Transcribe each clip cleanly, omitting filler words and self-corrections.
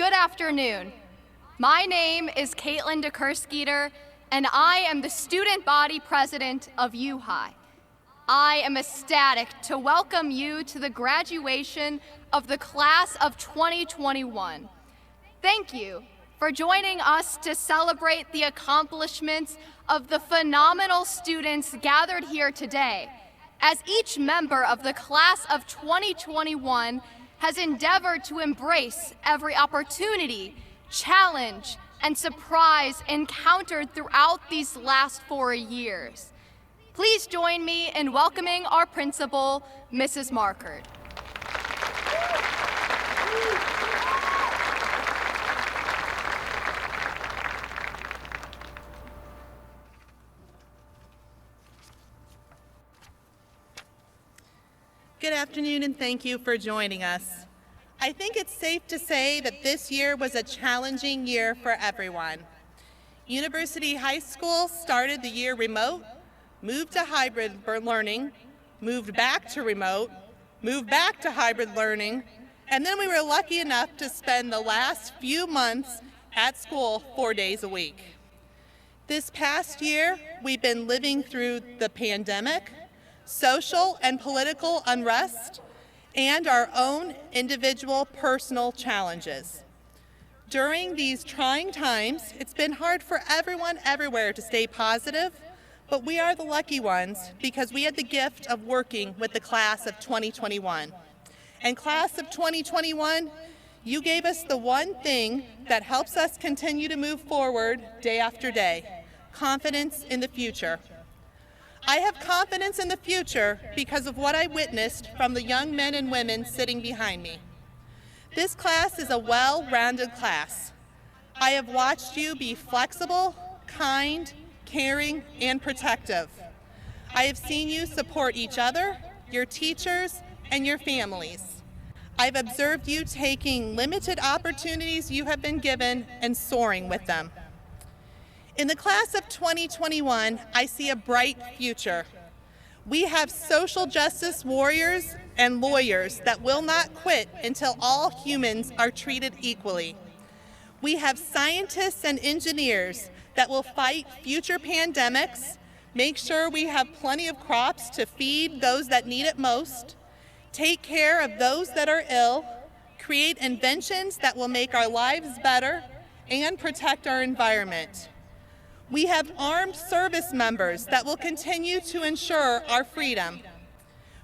Good afternoon. My name is Katelyn DeKeersgieter, and I am the student body president of U-High. I am ecstatic to welcome you to the graduation of the class of 2021. Thank you for joining us to celebrate the accomplishments of the phenomenal students gathered here today, as each member of the class of 2021 has endeavored to embrace every opportunity, challenge, and surprise encountered throughout these last 4 years. Please join me in welcoming our principal, Mrs. Markert. Good afternoon, and thank you for joining us. I think it's safe to say that this year was a challenging year for everyone. University High School started the year remote, moved to hybrid learning, moved back to remote, moved back to hybrid learning, and then we were lucky enough to spend the last few months at school 4 days a week. This past year, we've been living through the pandemic, social and political unrest, and our own individual personal challenges. During these trying times, it's been hard for everyone everywhere to stay positive, but we are the lucky ones because we had the gift of working with the class of 2021. And class of 2021, you gave us the one thing that helps us continue to move forward day after day: confidence in the future. I have confidence in the future because of what I witnessed from the young men and women sitting behind me. This class is a well-rounded class. I have watched you be flexible, kind, caring, and protective. I have seen you support each other, your teachers, and your families. I've observed you taking limited opportunities you have been given and soaring with them. In the class of 2021, I see a bright future. We have social justice warriors and lawyers that will not quit until all humans are treated equally. We have scientists and engineers that will fight future pandemics, make sure we have plenty of crops to feed those that need it most, take care of those that are ill, create inventions that will make our lives better, and protect our environment. We have armed service members that will continue to ensure our freedom.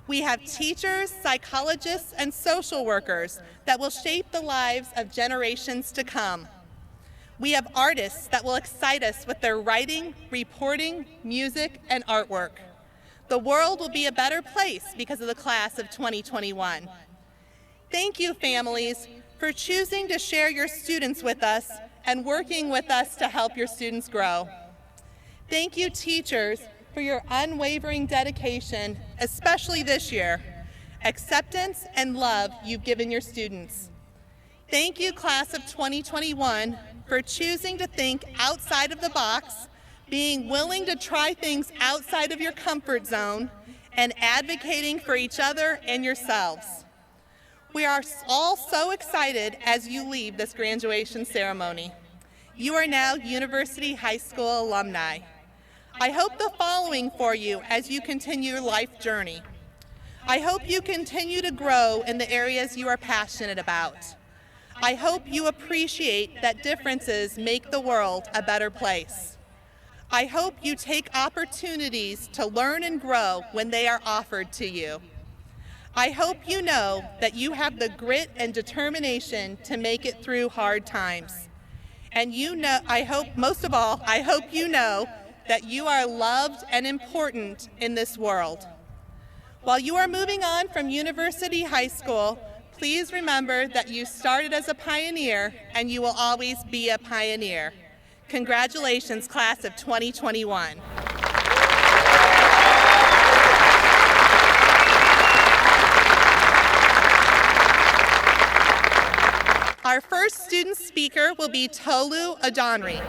We have teachers, psychologists, and social workers that will shape the lives of generations to come. We have artists that will excite us with their writing, reporting, music, and artwork. The world will be a better place because of the class of 2021. Thank you, families, for choosing to share your students with us and working with us to help your students grow. Thank you, teachers, for your unwavering dedication, especially this year, acceptance and love you've given your students. Thank you, class of 2021, for choosing to think outside of the box, being willing to try things outside of your comfort zone, and advocating for each other and yourselves. We are all so excited as you leave this graduation ceremony. You are now University High School alumni. I hope the following for you as you continue your life journey. I hope you continue to grow in the areas you are passionate about. I hope you appreciate that differences make the world a better place. I hope you take opportunities to learn and grow when they are offered to you. I hope you know that you have the grit and determination to make it through hard times. And most of all, I hope you know that you are loved and important in this world. While you are moving on from University High School, please remember that you started as a pioneer and you will always be a pioneer. Congratulations, class of 2021. Our first student speaker will be Tolu Adanri.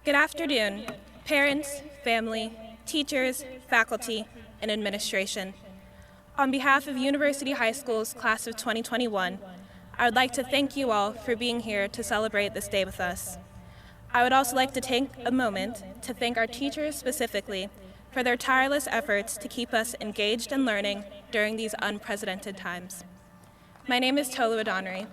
Good afternoon, parents, family, teachers, faculty, and administration. On behalf of University High School's class of 2021, I would like to thank you all for being here to celebrate this day with us. I would also like to take a moment to thank our teachers specifically for their tireless efforts to keep us engaged in learning during these unprecedented times. My name is Tolu Adanri.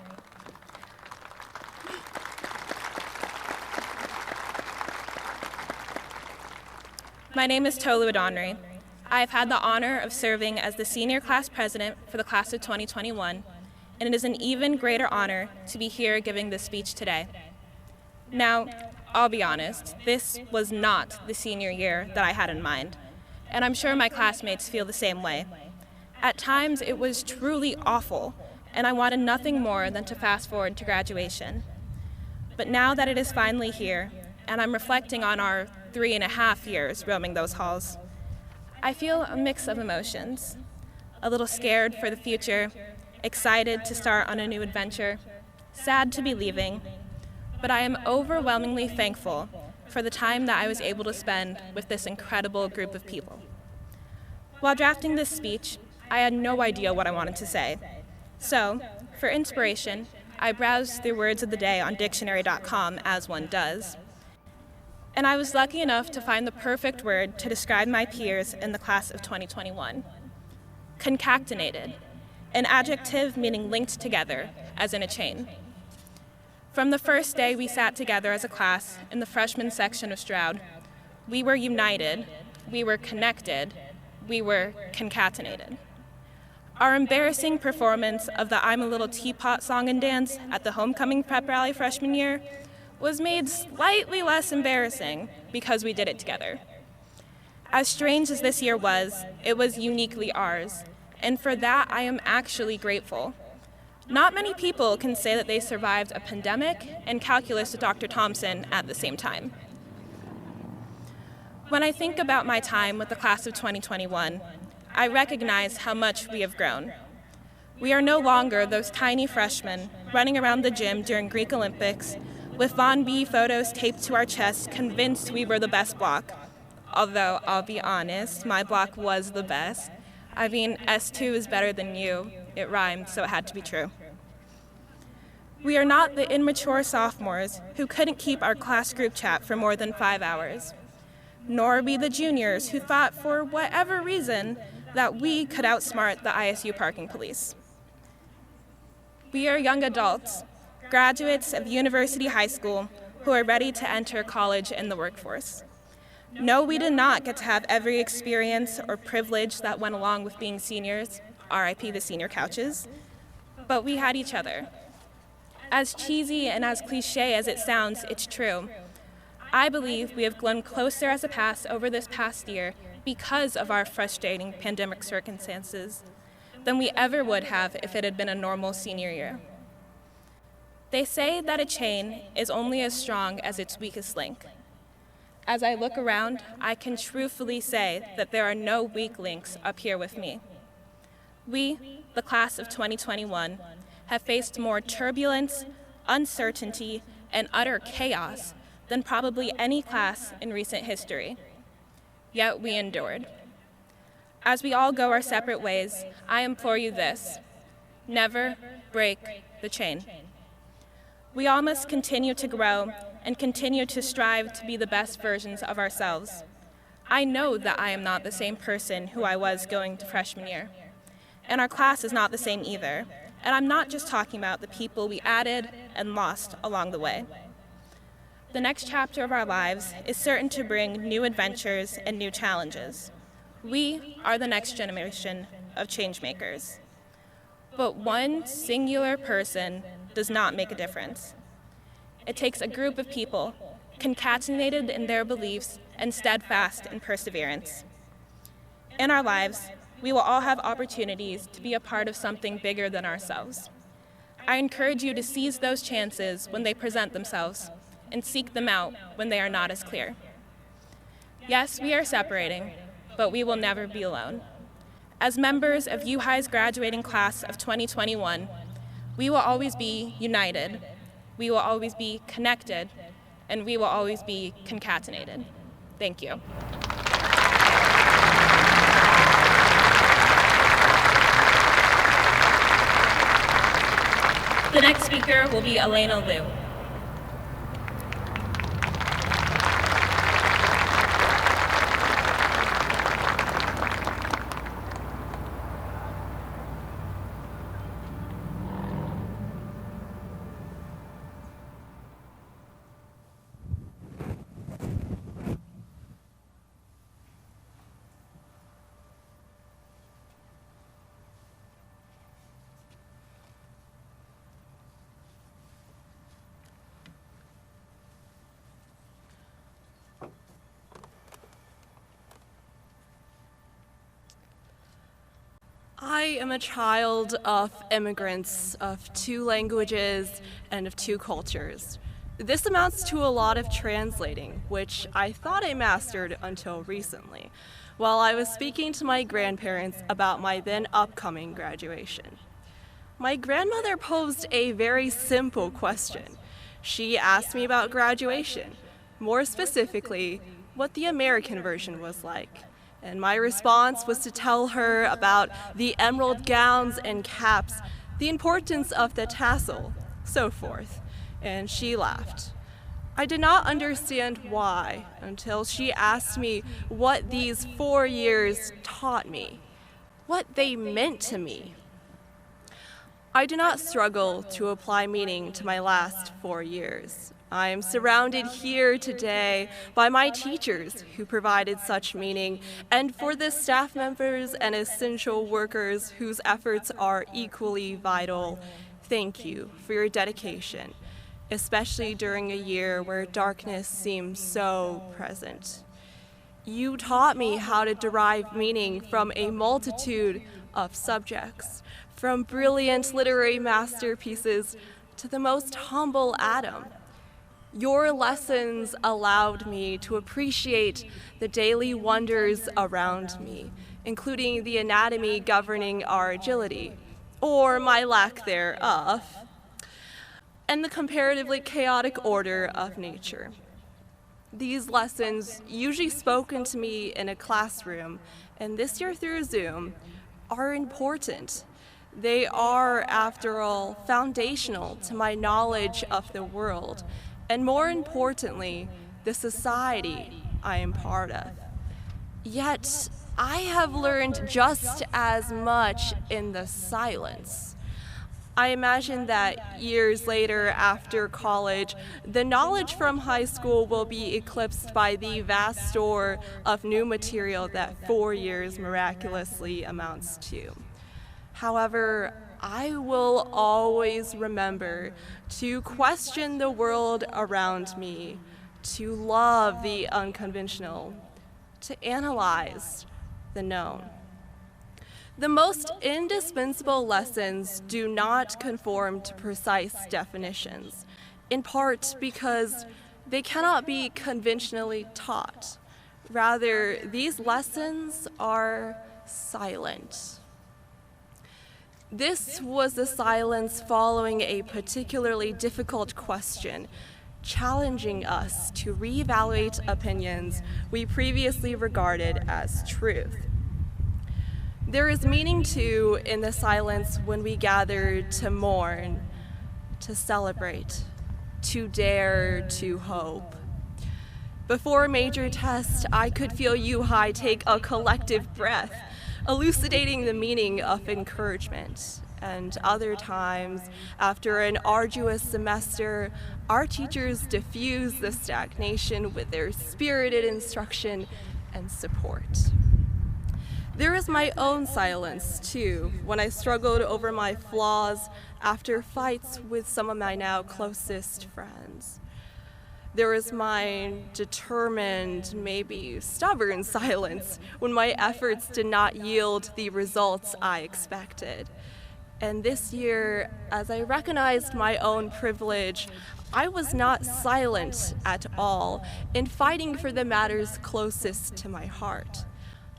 I have had the honor of serving as the senior class president for the class of 2021, and it is an even greater honor to be here giving this speech today. Now, I'll be honest, this was not the senior year that I had in mind, and I'm sure my classmates feel the same way. At times, it was truly awful, and I wanted nothing more than to fast forward to graduation. But now that it is finally here, and I'm reflecting on our 3.5 years roaming those halls, I feel a mix of emotions. A little scared for the future, excited to start on a new adventure, sad to be leaving, but I am overwhelmingly thankful for the time that I was able to spend with this incredible group of people. While drafting this speech, I had no idea what I wanted to say. So, for inspiration, I browsed through words of the day on dictionary.com, as one does, and I was lucky enough to find the perfect word to describe my peers in the class of 2021. Concatenated, an adjective meaning linked together, as in a chain. From the first day we sat together as a class in the freshman section of Stroud, we were united, we were connected, we were concatenated. Our embarrassing performance of the I'm a Little Teapot song and dance at the homecoming prep rally freshman year was made slightly less embarrassing because we did it together. As strange as this year was, it was uniquely ours, and for that I am actually grateful. Not many people can say that they survived a pandemic and calculus with Dr. Thompson at the same time. When I think about my time with the class of 2021, I recognize how much we have grown. We are no longer those tiny freshmen running around the gym during Greek Olympics with Von B photos taped to our chests, convinced we were the best block. Although, I'll be honest, my block was the best. I mean, S2 is better than you. It rhymed, so it had to be true. We are not the immature sophomores who couldn't keep our class group chat for more than 5 hours. Nor are we the juniors who thought, for whatever reason, that we could outsmart the ISU parking police. We are young adults, graduates of University High School, who are ready to enter college and the workforce. No, we did not get to have every experience or privilege that went along with being seniors, RIP the senior couches, but we had each other. As cheesy and as cliche as it sounds, it's true. I believe we have grown closer as a class over this past year because of our frustrating pandemic circumstances than we ever would have if it had been a normal senior year. They say that a chain is only as strong as its weakest link. As I look around, I can truthfully say that there are no weak links up here with me. We, the class of 2021, have faced more turbulence, uncertainty, and utter chaos than probably any class in recent history. Yet we endured. As we all go our separate ways, I implore you this: never break the chain. We all must continue to grow and continue to strive to be the best versions of ourselves. I know that I am not the same person who I was going to freshman year, and our class is not the same either, and I'm not just talking about the people we added and lost along the way. The next chapter of our lives is certain to bring new adventures and new challenges. We are the next generation of changemakers. But one singular person does not make a difference. It takes a group of people concatenated in their beliefs and steadfast in perseverance. In our lives, we will all have opportunities to be a part of something bigger than ourselves. I encourage you to seize those chances when they present themselves and seek them out when they are not as clear. Yes, we are separating, but we will never be alone. As members of UHi's graduating class of 2021, we will always be united, we will always be connected, and we will always be concatenated. Thank you. The next speaker will be Elena Liu. I am a child of immigrants, of 2 languages, and of 2 cultures. This amounts to a lot of translating, which I thought I mastered until recently, while I was speaking to my grandparents about my then upcoming graduation. My grandmother posed a very simple question. She asked me about graduation, more specifically, what the American version was like. And my response was to tell her about the emerald gowns and caps, the importance of the tassel, so forth. And she laughed. I did not understand why until she asked me what these 4 years taught me, what they meant to me. I do not struggle to apply meaning to my last 4 years. I am surrounded here today by my teachers who provided such meaning, and for the staff members and essential workers whose efforts are equally vital. Thank you for your dedication, especially during a year where darkness seems so present. You taught me how to derive meaning from a multitude of subjects, from brilliant literary masterpieces to the most humble atom. Your lessons allowed me to appreciate the daily wonders around me, including the anatomy governing our agility, or my lack thereof, and the comparatively chaotic order of nature. These lessons, usually spoken to me in a classroom, and this year through Zoom, are important. They are, after all, foundational to my knowledge of the world, and more importantly, the society I am part of. Yet, I have learned just as much in the silence. I imagine that years later, after college, the knowledge from high school will be eclipsed by the vast store of new material that 4 years miraculously amounts to. However, I will always remember to question the world around me, to love the unconventional, to analyze the known. The most indispensable lessons do not conform to precise definitions, in part because they cannot be conventionally taught. Rather, these lessons are silent. This was the silence following a particularly difficult question, challenging us to reevaluate opinions we previously regarded as truth. There is meaning, too, in the silence when we gather to mourn, to celebrate, to dare to hope. Before a major test, I could feel you high take a collective breath, elucidating the meaning of encouragement. And other times, after an arduous semester, our teachers diffuse the stagnation with their spirited instruction and support. There is my own silence, too, when I struggled over my flaws after fights with some of my now closest friends. There is my determined, maybe stubborn silence when my efforts did not yield the results I expected. And this year, as I recognized my own privilege, I was not silent at all in fighting for the matters closest to my heart,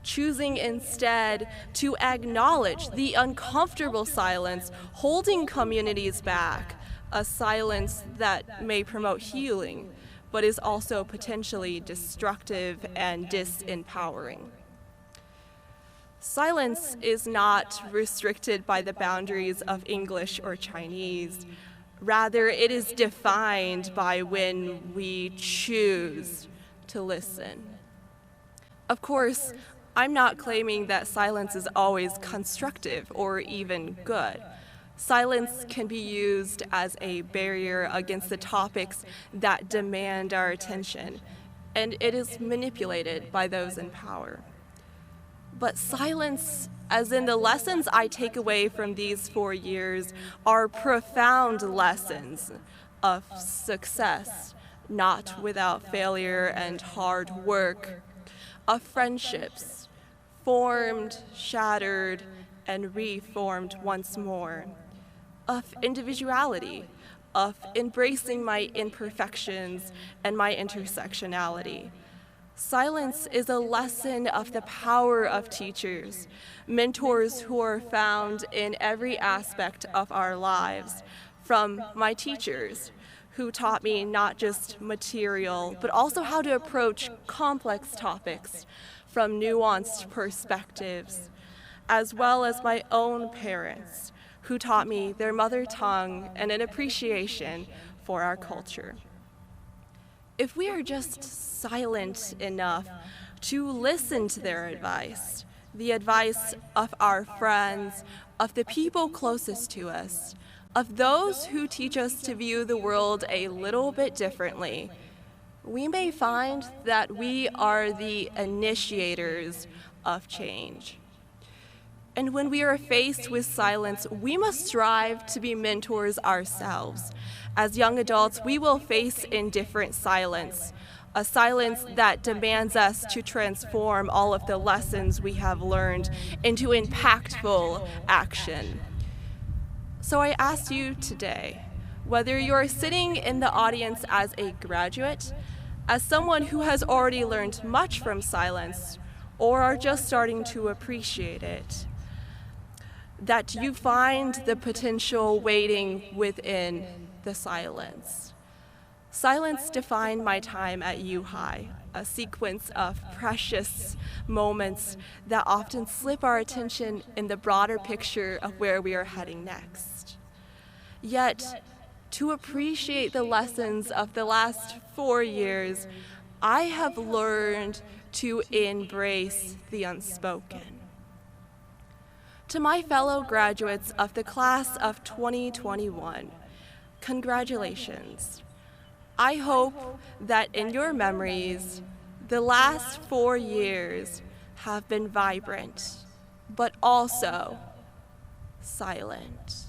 choosing instead to acknowledge the uncomfortable silence holding communities back, a silence that may promote healing, but is also potentially destructive and disempowering. Silence is not restricted by the boundaries of English or Chinese. Rather, it is defined by when we choose to listen. Of course, I'm not claiming that silence is always constructive or even good. Silence can be used as a barrier against the topics that demand our attention, and it is manipulated by those in power. But silence, as in the lessons I take away from these 4 years, are profound lessons of success, not without failure and hard work, of friendships, formed, shattered, and reformed once more, of individuality, of embracing my imperfections and my intersectionality. Silence is a lesson of the power of teachers, mentors who are found in every aspect of our lives, from my teachers, who taught me not just material, but also how to approach complex topics from nuanced perspectives, as well as my own parents, who taught me their mother tongue and an appreciation for our culture. If we are just silent enough to listen to their advice, the advice of our friends, of the people closest to us, of those who teach us to view the world a little bit differently, we may find that we are the initiators of change. And when we are faced with silence, we must strive to be mentors ourselves. As young adults, we will face indifferent silence, a silence that demands us to transform all of the lessons we have learned into impactful action. So I ask you today, whether you're sitting in the audience as a graduate, as someone who has already learned much from silence, or are just starting to appreciate it, that you find the potential waiting within the silence. Silence defined my time at U-High, a sequence of precious moments that often slip our attention in the broader picture of where we are heading next. Yet, to appreciate the lessons of the last 4 years, I have learned to embrace the unspoken. To my fellow graduates of the class of 2021, congratulations. I hope that in your memories, the last 4 years have been vibrant, but also silent.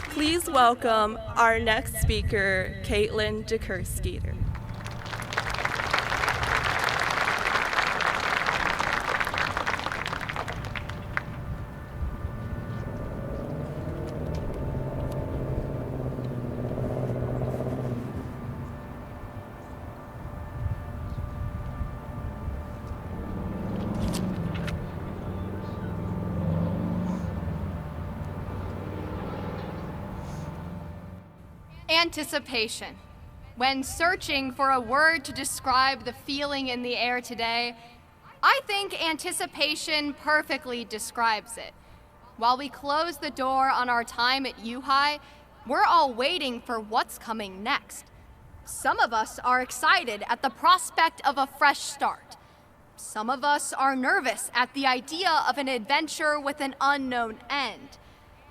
Please welcome our next speaker, Katelyn DeKeersgieter. Anticipation. When searching for a word to describe the feeling in the air today, I think anticipation perfectly describes it. While we close the door on our time at U-High, we're all waiting for what's coming next. Some of us are excited at the prospect of a fresh start. Some of us are nervous at the idea of an adventure with an unknown end.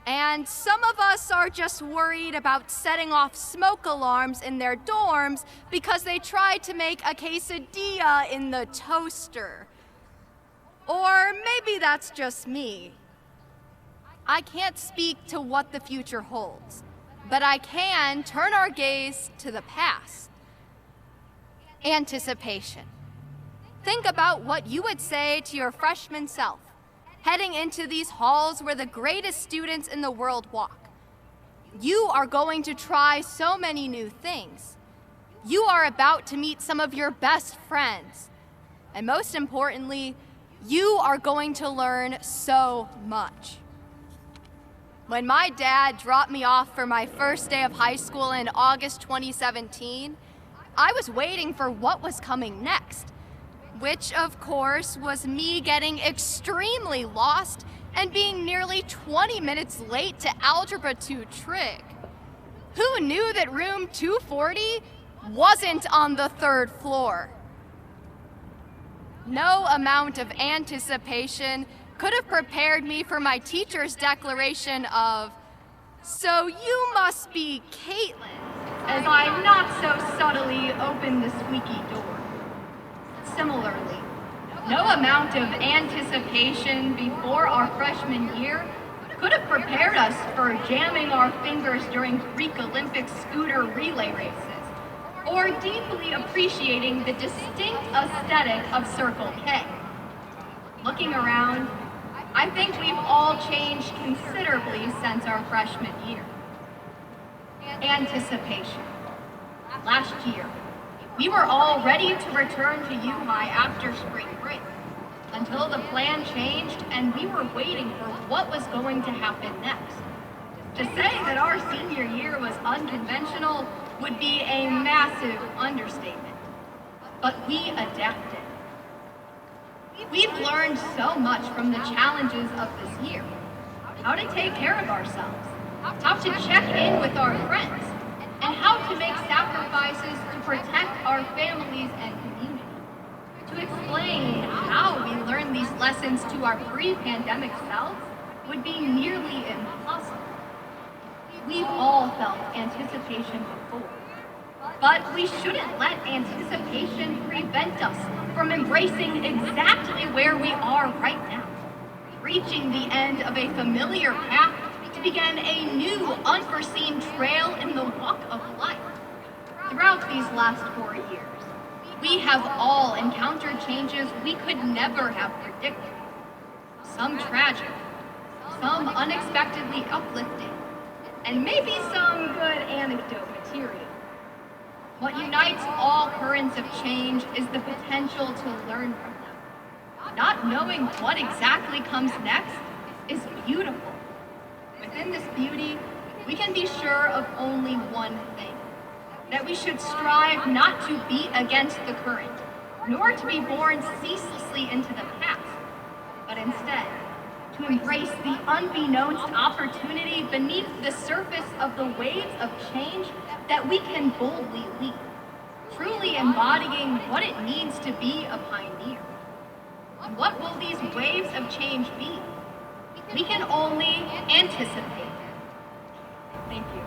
And some of us are just worried about setting off smoke alarms in their dorms because they tried to make a quesadilla in the toaster. Or maybe that's just me. I can't speak to what the future holds, but I can turn our gaze to the past. Anticipation. Think about what you would say to your freshman self, heading into these halls where the greatest students in the world walk. You are going to try so many new things. You are about to meet some of your best friends. And most importantly, You are going to learn so much. When my dad dropped me off for my first day of high school in August 2017, I was waiting for what was coming next, which of course was me getting extremely lost and being nearly 20 minutes late to Algebra 2 Trig. Who knew that room 240 wasn't on the 3rd floor? No amount of anticipation could have prepared me for my teacher's declaration of, "So you must be Katelyn," as I not so subtly opened the squeaky door. Similarly, no amount of anticipation before our freshman year could have prepared us for jamming our fingers during Greek Olympic scooter relay races, or deeply appreciating the distinct aesthetic of Circle K. Looking around, I think we've all changed considerably since our freshman year. Anticipation. Last year, we were all ready to return to U-High after spring break, until the plan changed and we were waiting for what was going to happen next. To say that our senior year was unconventional would be a massive understatement, but we adapted. We've learned so much from the challenges of this year. How to take care of ourselves, how to check in with our friends, and how to make sacrifices to protect our families and community. To explain how we learn these lessons to our pre-pandemic selves would be nearly impossible. We've all felt anticipation before, but we shouldn't let anticipation prevent us from embracing exactly where we are right now, reaching the end of a familiar path to begin a new, unforeseen trail in the walk of life. Throughout these last 4 years, we have all encountered changes we could never have predicted. Some tragic, some unexpectedly uplifting, and maybe some good anecdote material. What unites all currents of change is the potential to learn from them. Not knowing what exactly comes next is beautiful. Within this beauty, we can be sure of only one thing: that we should strive not to beat against the current, nor to be born ceaselessly into the past, but instead to embrace the unbeknownst opportunity beneath the surface of the waves of change that we can boldly lead, truly embodying what it means to be a pioneer. And what will these waves of change be? We can only anticipate. Thank you.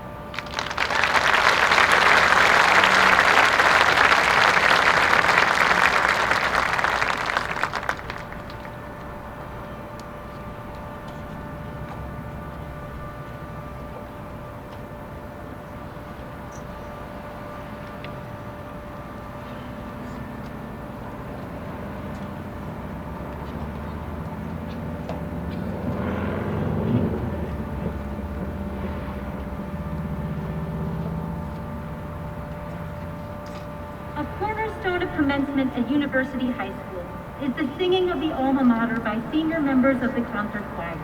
Commencement at University High School is the singing of the Alma Mater by senior members of the concert choir.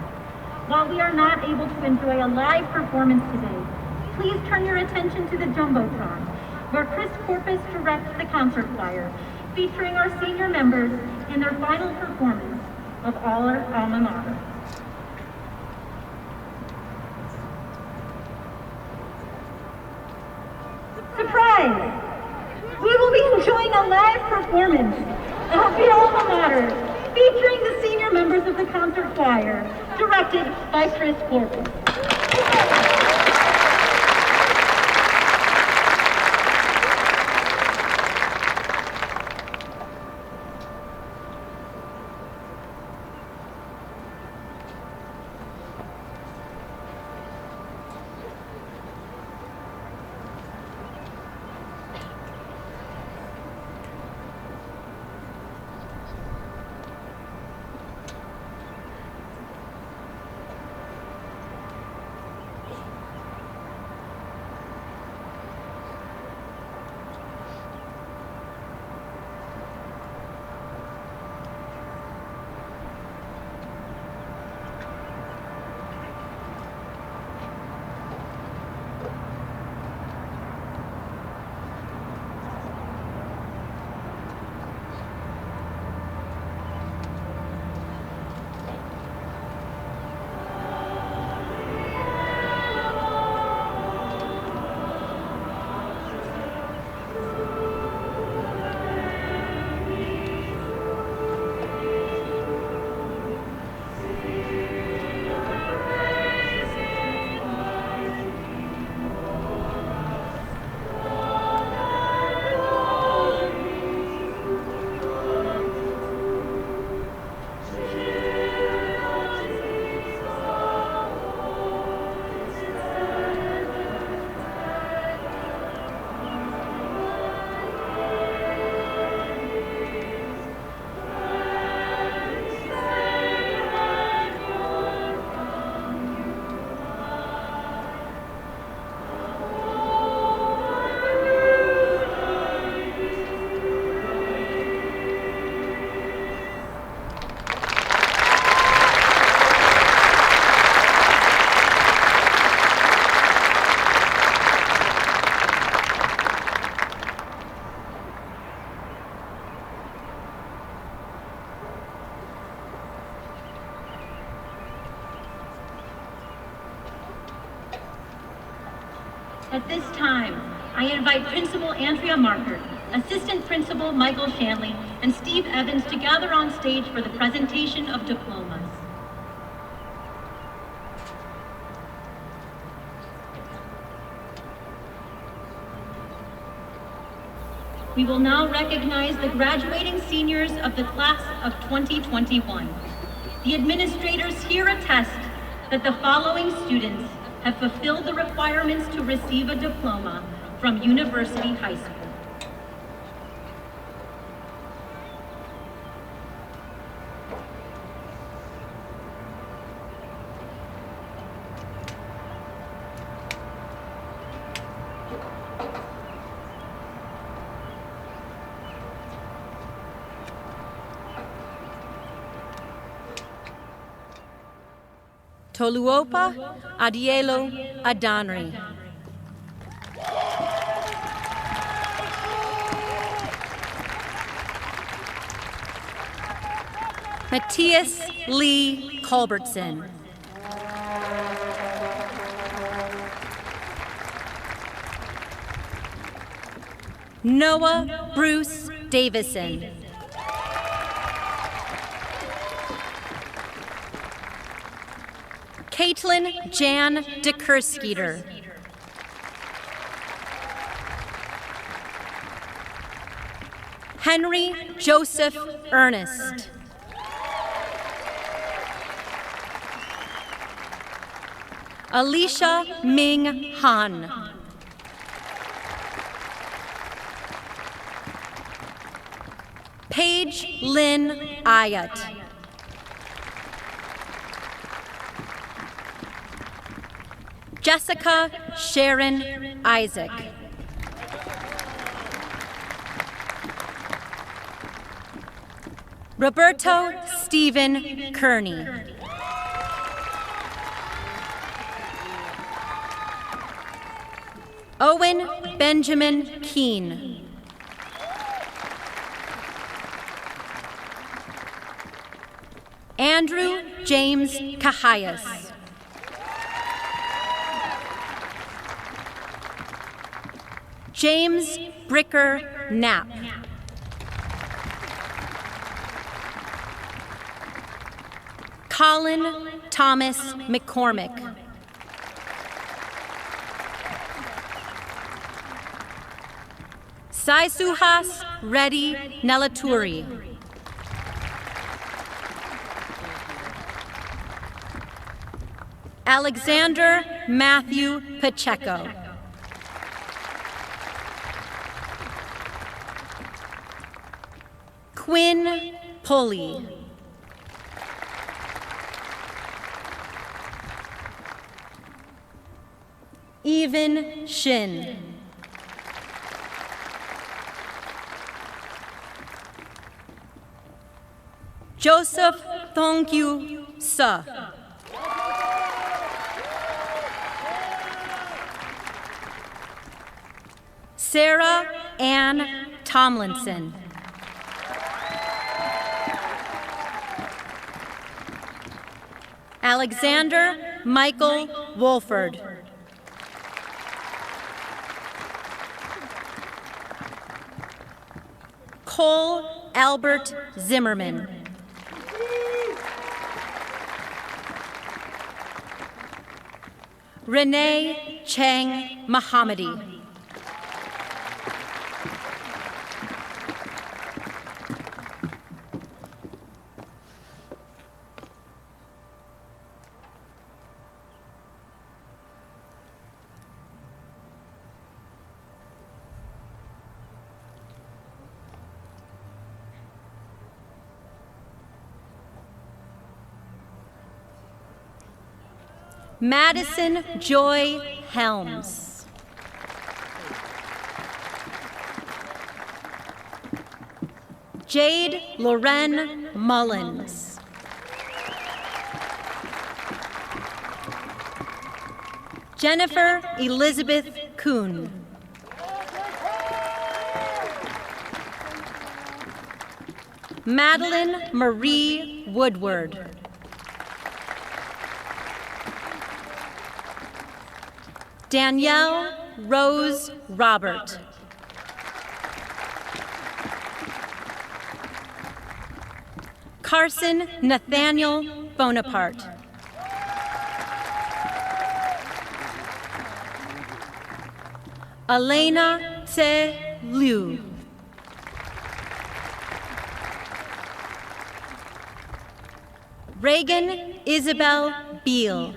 While we are not able to enjoy a live performance today, please turn your attention to the Jumbotron, where Chris Corpus directs the concert choir, featuring our senior members in their final performance of All Our Alma Mater. Surprise! We will be enjoying a live performance of the Alma Mater, featuring the senior members of the concert choir, directed by Chris Corpus. At this time, I invite Principal Andrea Markert, Assistant Principal Michael Shanley, and Steve Evans to gather on stage for the presentation of diplomas. We will now recognize the graduating seniors of the class of 2021. The administrators here attest that the following students have fulfilled the requirements to receive a diploma from University High School. Tolulope Adanri. Matthias Lee Culbertson. Noah Bruce Davison. Katelyn Jan DeKeersgieter. Henry Joseph Ernest. Alicia Ming Han. Paige Lynn Ayat. Jessica Sharon Isaac. Roberto Stephen Kearney. Owen Benjamin Keene. Andrew James Cahias. James Bricker Knapp. Colin Thomas McCormick. Saisuhas Reddy Nelaturi. Alexander Matthew Pacheco. Quinn Pulley. Even Shin. Joseph Thongkyu Suh. Sarah Ann Tomlinson. Alexander Michael Wolford. Cole Albert Zimmerman. Renee Chang Mohammadi. Madison Joy Helms. Jade Loren Mullins. Jennifer Elizabeth Kuhn. Madeline Marie Woodward. Danielle Rose Robert. Carson Nathaniel Bonaparte. Elena Liu. Reagan Isabel Beal.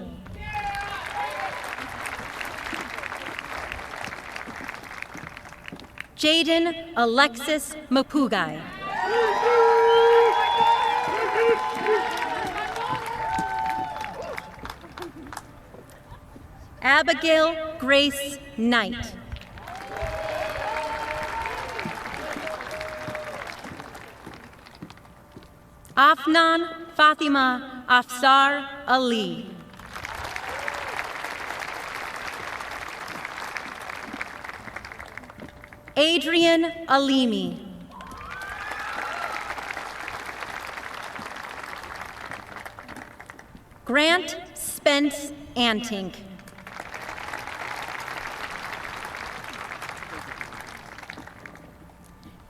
Jaden Alexis Mapugai. Abigail Grace Knight. Afnan Fatima Afsar Ali. Adrian Alimi. Grant Spence Antink.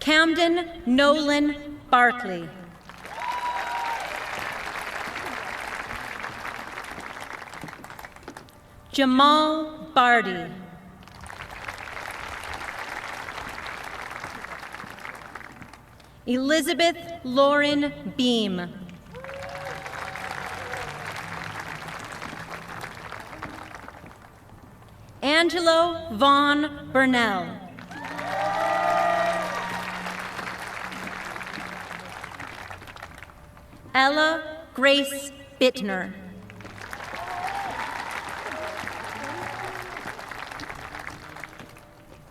Camden Nolan Barkley. Jamal Bardi. Elizabeth Lauren Beam. Angelo Vaughn Burnell. Ella Grace Bittner.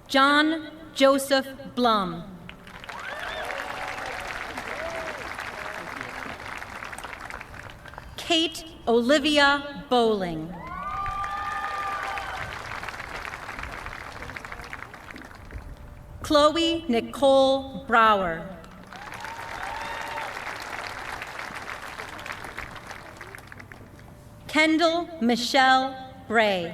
John Joseph Blum. Kate Olivia Bowling. Chloe Nicole Brower. Kendall Michelle Bray.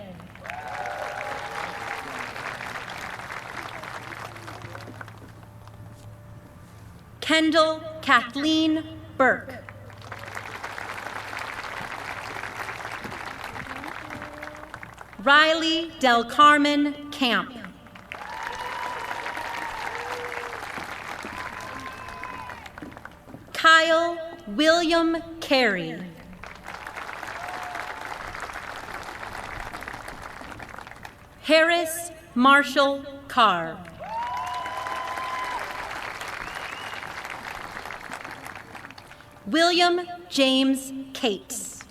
Kendall Kathleen Burke. Riley Del Carmen Camp. Kyle William Carey. Harris Marshall Carr. William James Cates.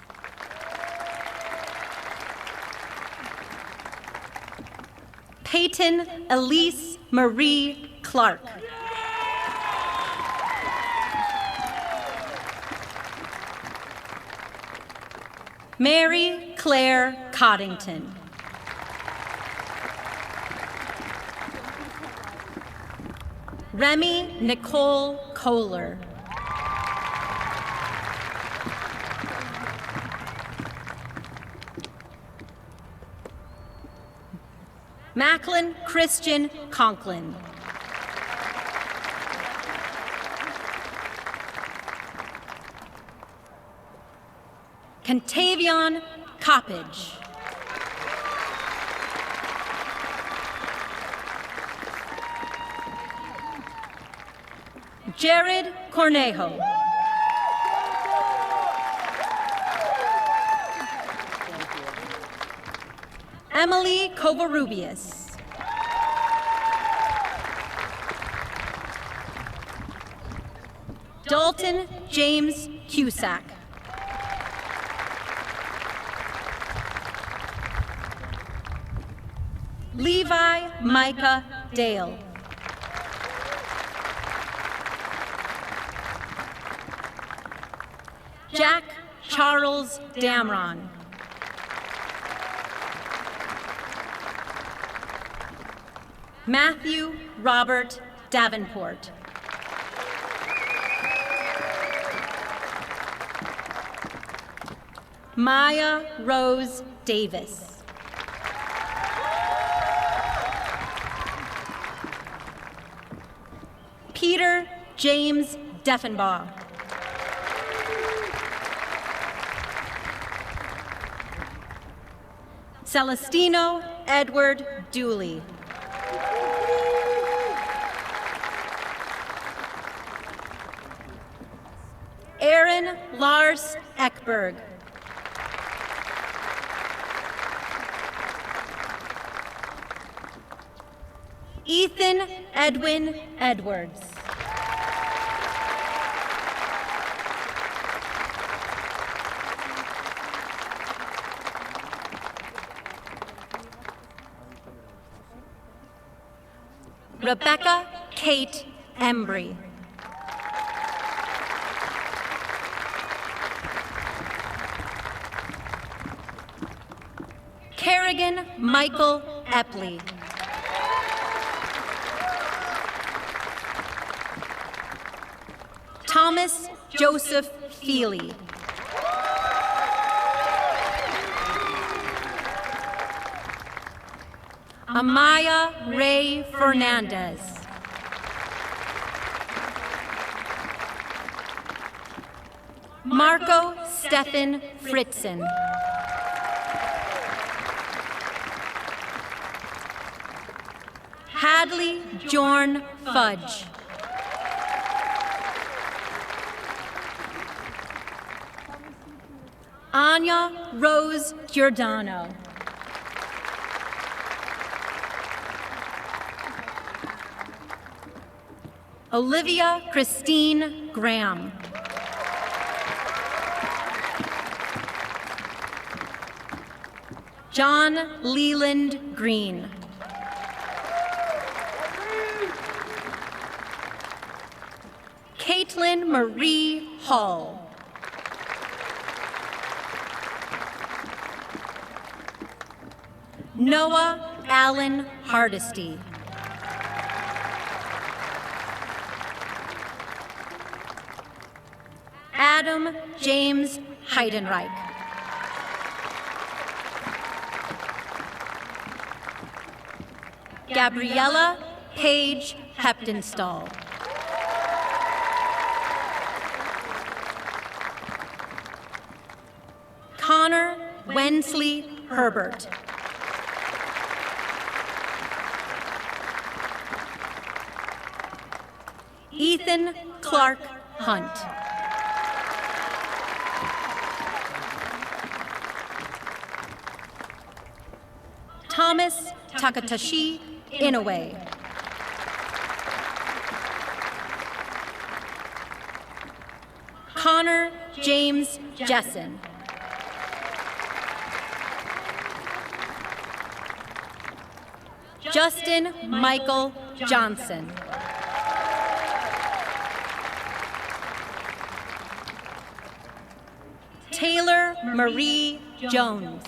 Peyton Elise Marie Clark. Mary Claire Coddington. Remy Nicole Kohler. Macklin Christian Conklin. Contavion Coppage. Jared Cornejo. Emily Covarrubias. Dalton James Cusack. Levi Micah Dale. Jack Charles Damron. Matthew Robert Davenport. Maya Rose Davis. James Deffenbaugh. Celestino Edward Dooley. Aaron Lars Ekberg. Ethan Edwin Edwards. Rebecca Kate Embry. Kerrigan Michael Epley. Thomas Joseph Feely. Amaya Ray Fernandez. Marco Stephan Fritzen. Hadley Jorn Fudge. Anya Rose Giordano. Olivia Christine Graham. John Leland Green. Caitlin Marie Hall. Noah Allen Hardesty. Adam James Heidenreich. Gabriella Paige Heptonstall. Connor Wensley Herbert. Ethan Clark Hunt. Thomas Takatashi Inoue. Connor James Jessen. Justin Michael Johnson. Taylor Marie Jones.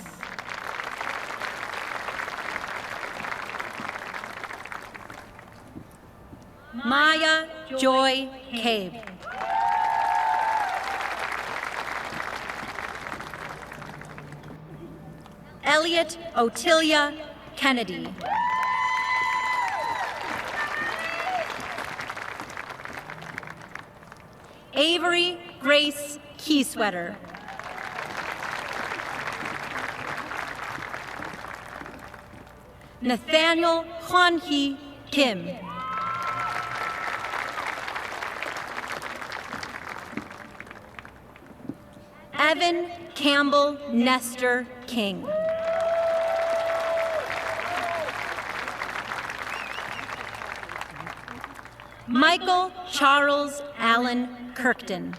Maya Joy Cabe. Elliot Otilia Kennedy. Avery Grace Keysweater. Nathaniel Hwan-hee Kim. Evan Campbell Nestor King. Michael Charles Allen Kirkton.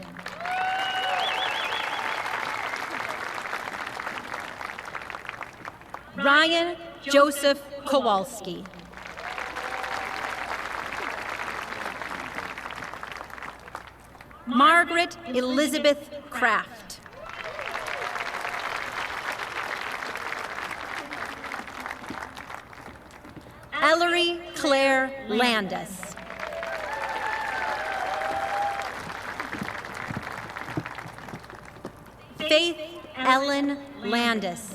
Ryan Joseph Kowalski. Margaret Elizabeth Kraft. Ellery Claire Landis. Faith Ellen Landis.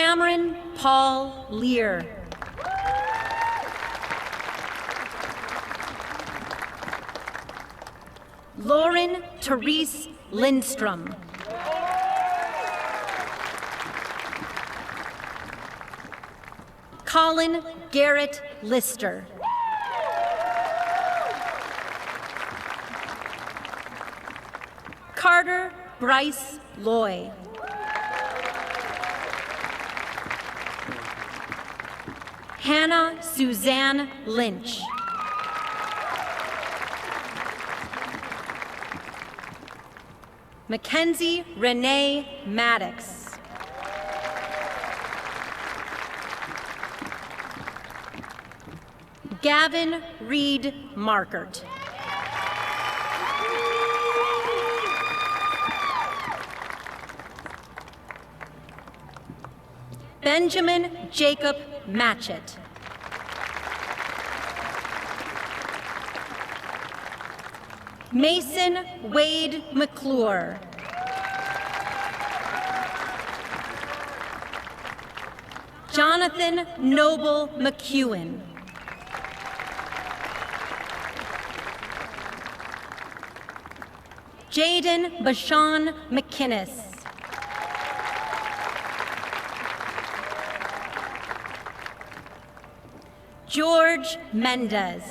Cameron Paul Lear. Lauren Therese Lindstrom. Colin Garrett Lister. Carter Bryce Loy. Hannah Suzanne Lynch. Mackenzie Renee Maddox. Gavin Reed Markert. Benjamin Jacob Matchett. Mason Wade McClure. Jonathan Noble McEwen. Jaden Bashan McInnes. George Mendez.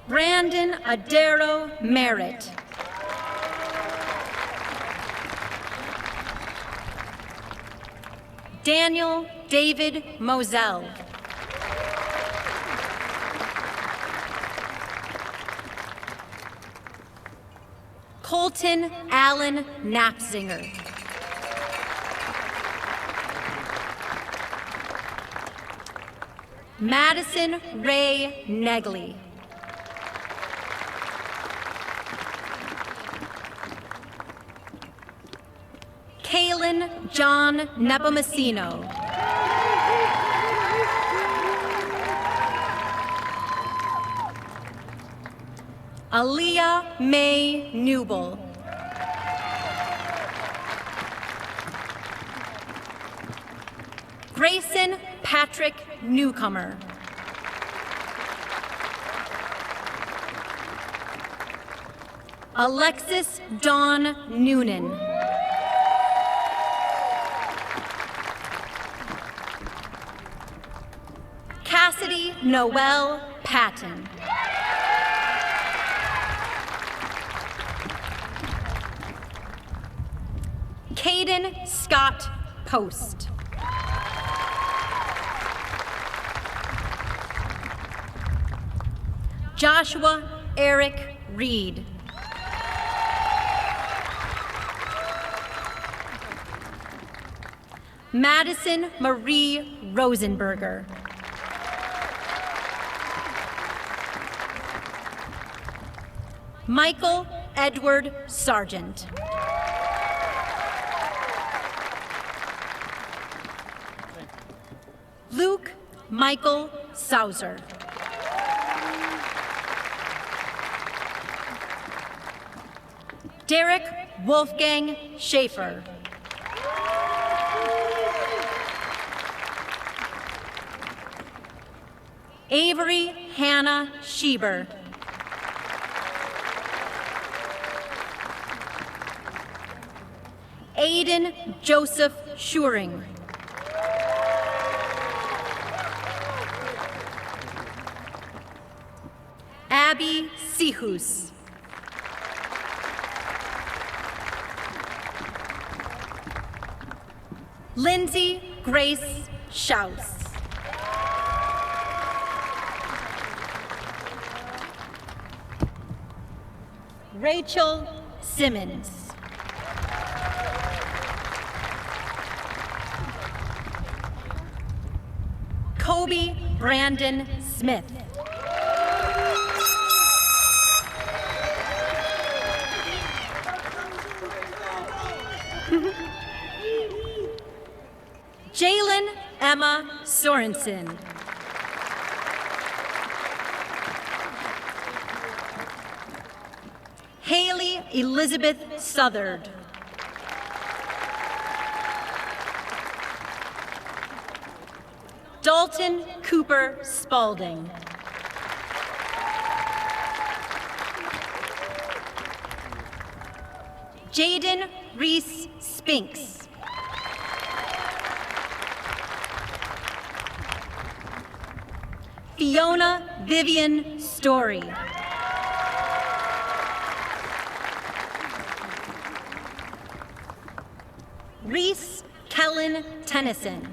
Brandon Adero Merritt. Daniel David Moselle. Colton Allen Knapsinger. Madison Ray Negley. Kalen John Nepomuceno. Aaliyah May Newble. Grayson Patrick Newcomer. Alexis Dawn Noonan. Cassidy Noel Patton. Caden Scott Post. Joshua Eric Reed. Madison Marie Rosenberger. Michael Edward Sargent. Luke Michael Sauser. Derek Wolfgang Schaefer. Avery Hannah Schieber. Aiden Joseph Schuring. Abby Sihus. Lindsay Grace Schaus. Rachel Simmons. Kobe Brandon Smith. Jalen Emma Sorensen. Haley Elizabeth Southard. Dalton Cooper Spalding. Jaden Reese Spinks. Fiona Vivian Story. Reese Kellen Tennyson.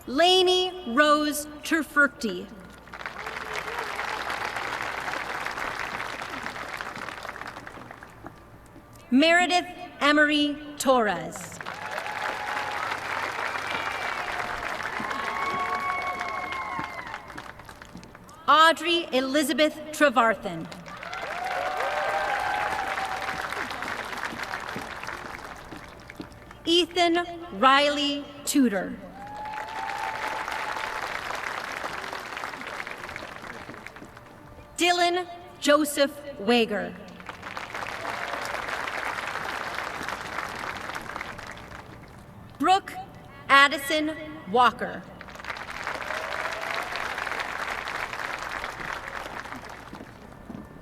Lainey Rose Terfurti. Meredith Emery Torres. Audrey Elizabeth Trevarthen. Ethan Riley Tudor. Dylan Joseph Wager. Brooke Addison Walker.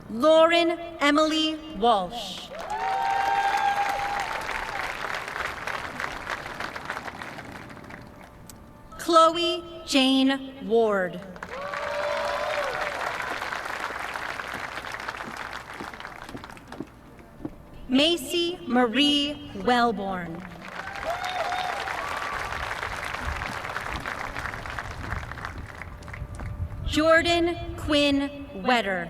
Lauren Emily Walsh. Chloe Jane Ward. Macy Marie Wellborn. Jordan Quinn Wetter.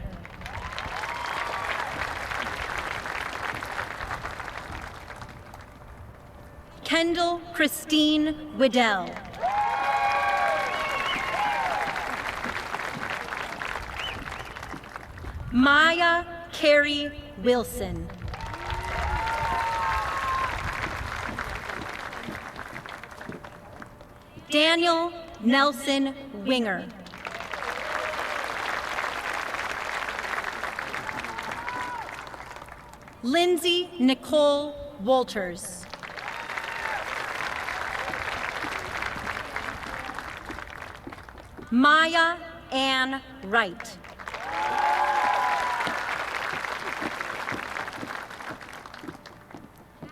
Kendall Christine Widdell. Maya Carey Wilson. Daniel Nelson Winger. Lindsay Nicole Walters. Maya Ann Wright.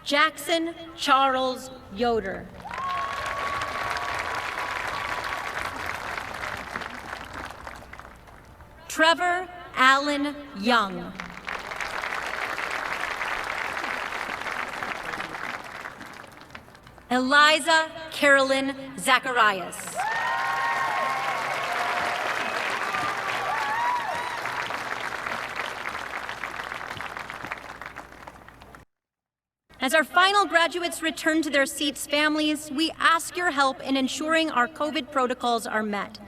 Jackson Charles Yoder. Trevor Allen Young. Eliza Carolyn Zacharias. As our final graduates return to their seats, families, we ask your help in ensuring our COVID protocols are met.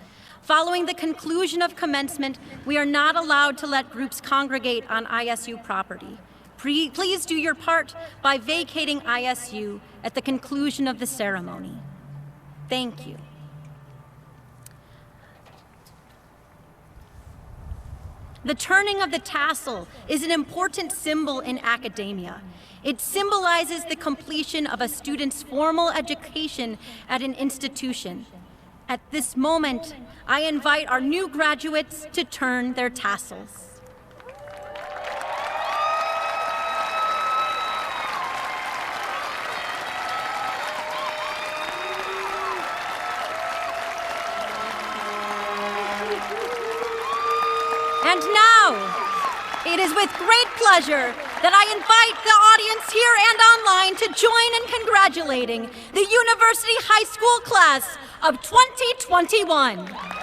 Following the conclusion of commencement, we are not allowed to let groups congregate on ISU property. Please do your part by vacating ISU at the conclusion of the ceremony. Thank you. The turning of the tassel is an important symbol in academia. It symbolizes the completion of a student's formal education at an institution. At this moment, I invite our new graduates to turn their tassels. And now, it is with great pleasure that I invite the audience here and online to join in congratulating the University High School class of 2021.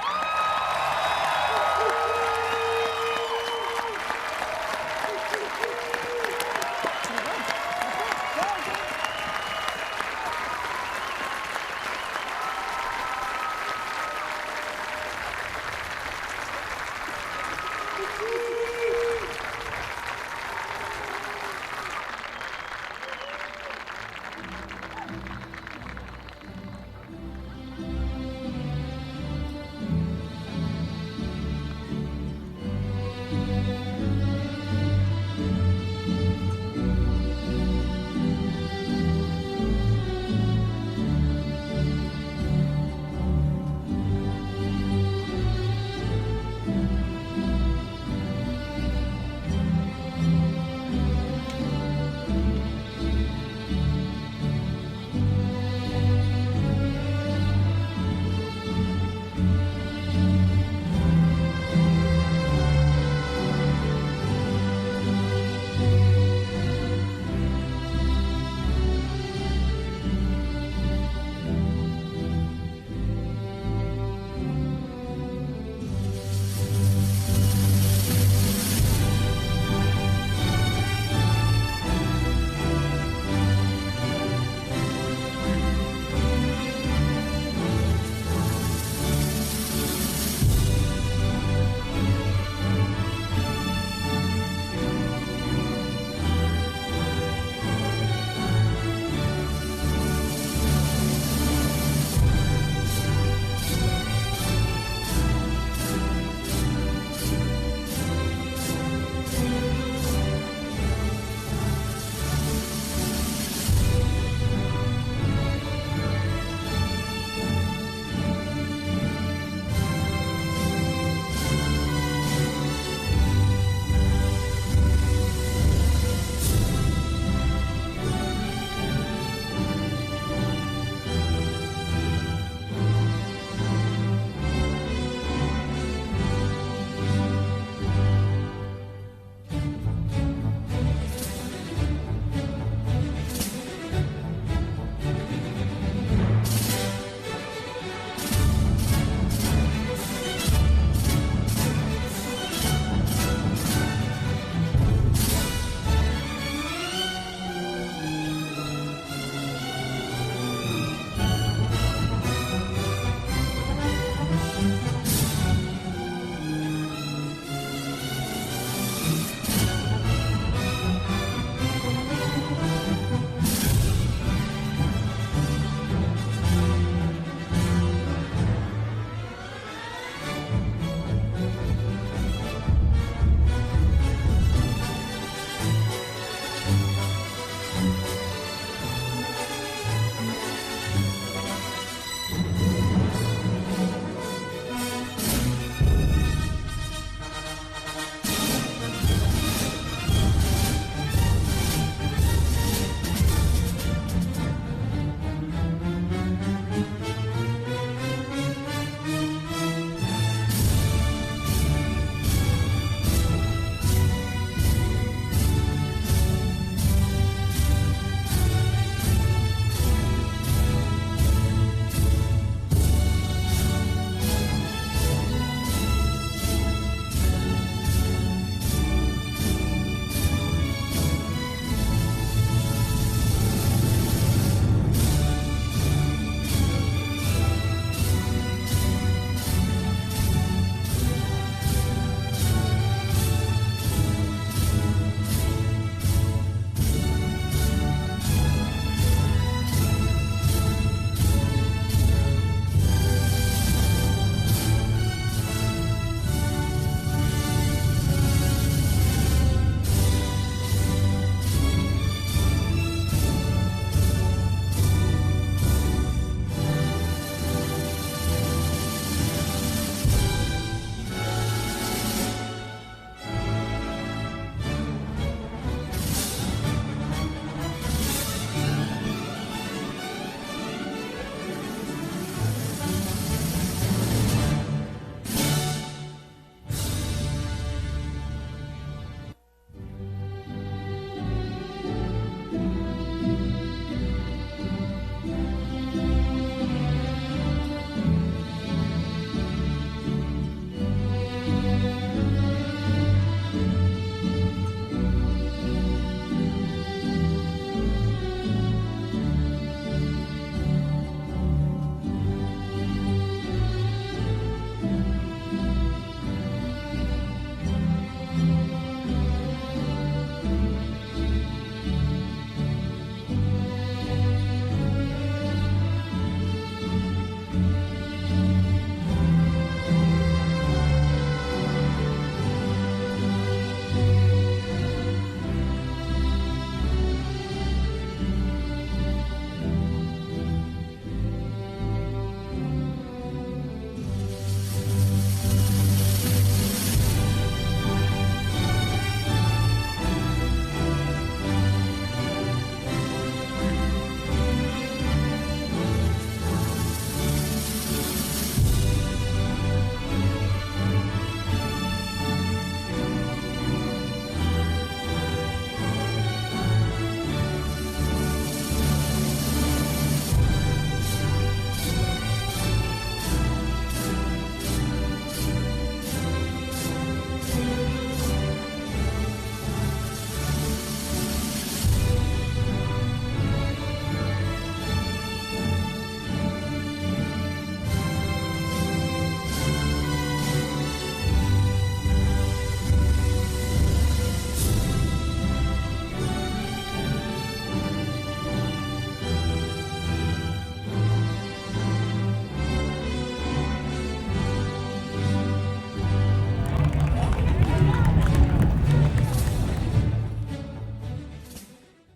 you.